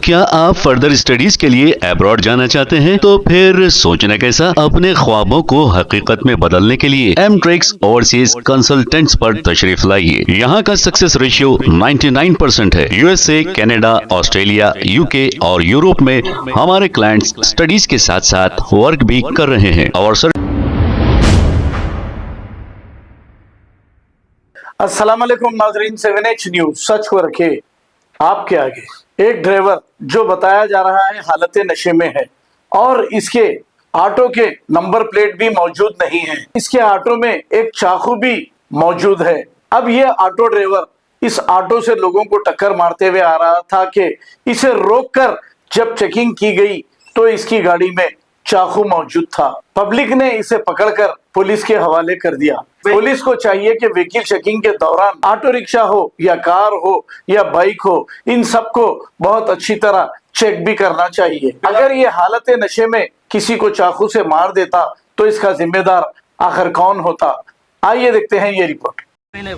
क्या आप further studies के लिए अब्रॉड जाना चाहते हैं? तो फिर सोचना कैसा, अपने ख्वाबों को हकीकत में बदलने के लिए एमट्रिक्स ओवरसीज कंसल्टेंट्स पर तशरीफ लाइए। यहाँ का सक्सेस रेशियो 99% है। यूएसए, कनाडा, ऑस्ट्रेलिया, यूके और यूरोप में हमारे क्लाइंट्स स्टडीज के साथ साथ वर्क भी कर रहे हैं और अस्सलाम वालेकुम नाजरीन, 7H न्यूज सच को रखे आपके आगे। एक ड्राइवर जो बताया जा रहा है हालत नशे में है और इसके ऑटो के नंबर प्लेट भी मौजूद नहीं है। इसके ऑटो में एक चाकू भी मौजूद है। अब ये ऑटो ड्राइवर इस ऑटो से लोगों को टक्कर मारते हुए आ रहा था कि इसे रोककर जब चेकिंग की गई तो इसकी गाड़ी में चाकू मौजूद था। पब्लिक ने इसे पकड़कर पुलिस के हवाले कर दिया। पुलिस को चाहिए कि व्हीकल चेकिंग के दौरान ऑटो रिक्शा हो या कार हो या बाइक हो, इन सबको बहुत अच्छी तरह चेक भी करना चाहिए। अगर ये हालत नशे में किसी को चाकू से मार देता तो इसका जिम्मेदार आखिर कौन होता? आइए देखते हैं ये रिपोर्ट।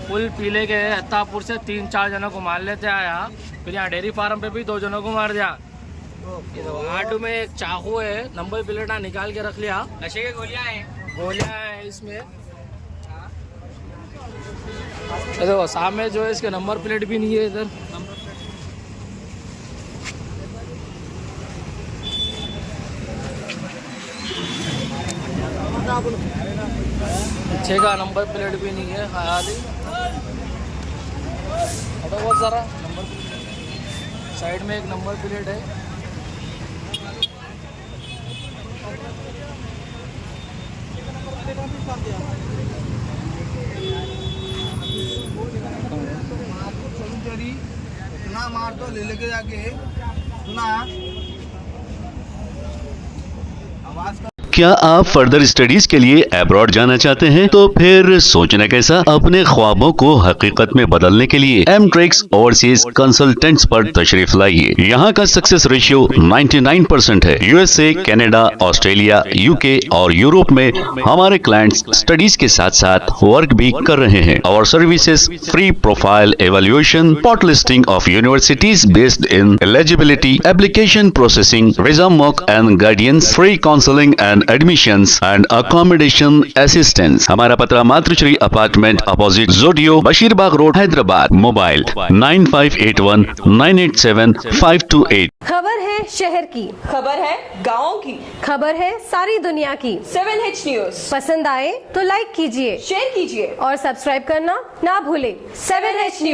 फुल पीले के अत्तापुर से 3-4 जनों को मार लेते आया, फिर यहाँ डेयरी फार्म पे भी 2 जनों को मार दिया। ऑटो में एक चाकू है, नंबर प्लेट निकाल के रख लिया। नशे की गोलियां हैं इसमें। देखो सामने जो है इसके नंबर प्लेट भी नहीं है इधर। पीछे का नंबर प्लेट भी नहीं है। खाली बहुत सारा नंबर, साइड में एक नंबर प्लेट है। इतना मार तो ले लेके जाके सुना आवाज का। क्या आप फर्दर स्टडीज के लिए अब्रॉड जाना चाहते हैं? तो फिर सोचना कैसा, अपने ख्वाबों को हकीकत में बदलने के लिए एमट्रिक्स ओवरसीज कंसल्टेंट्स पर तशरीफ लाइए। यहाँ का सक्सेस रेशियो 99% है। यूएसए, कनाडा, ऑस्ट्रेलिया, यूके और यूरोप में हमारे क्लाइंट्स स्टडीज के साथ साथ वर्क भी कर रहे हैं और services free profile evaluation, spot listing of universities based in eligibility, application processing, visa mock and guidance, free counselling and admissions and accommodation assistance. हमारा पता मातृश्री अपार्टमेंट अपोजिट जोडियो, बशीरबाग रोड, हैदराबाद। मोबाइल 9581987528। खबर है शहर की, खबर है गाँव की, खबर है सारी दुनिया की। 7H न्यूज पसंद आए तो लाइक कीजिए, शेयर कीजिए और सब्सक्राइब करना ना भूले। 7H news.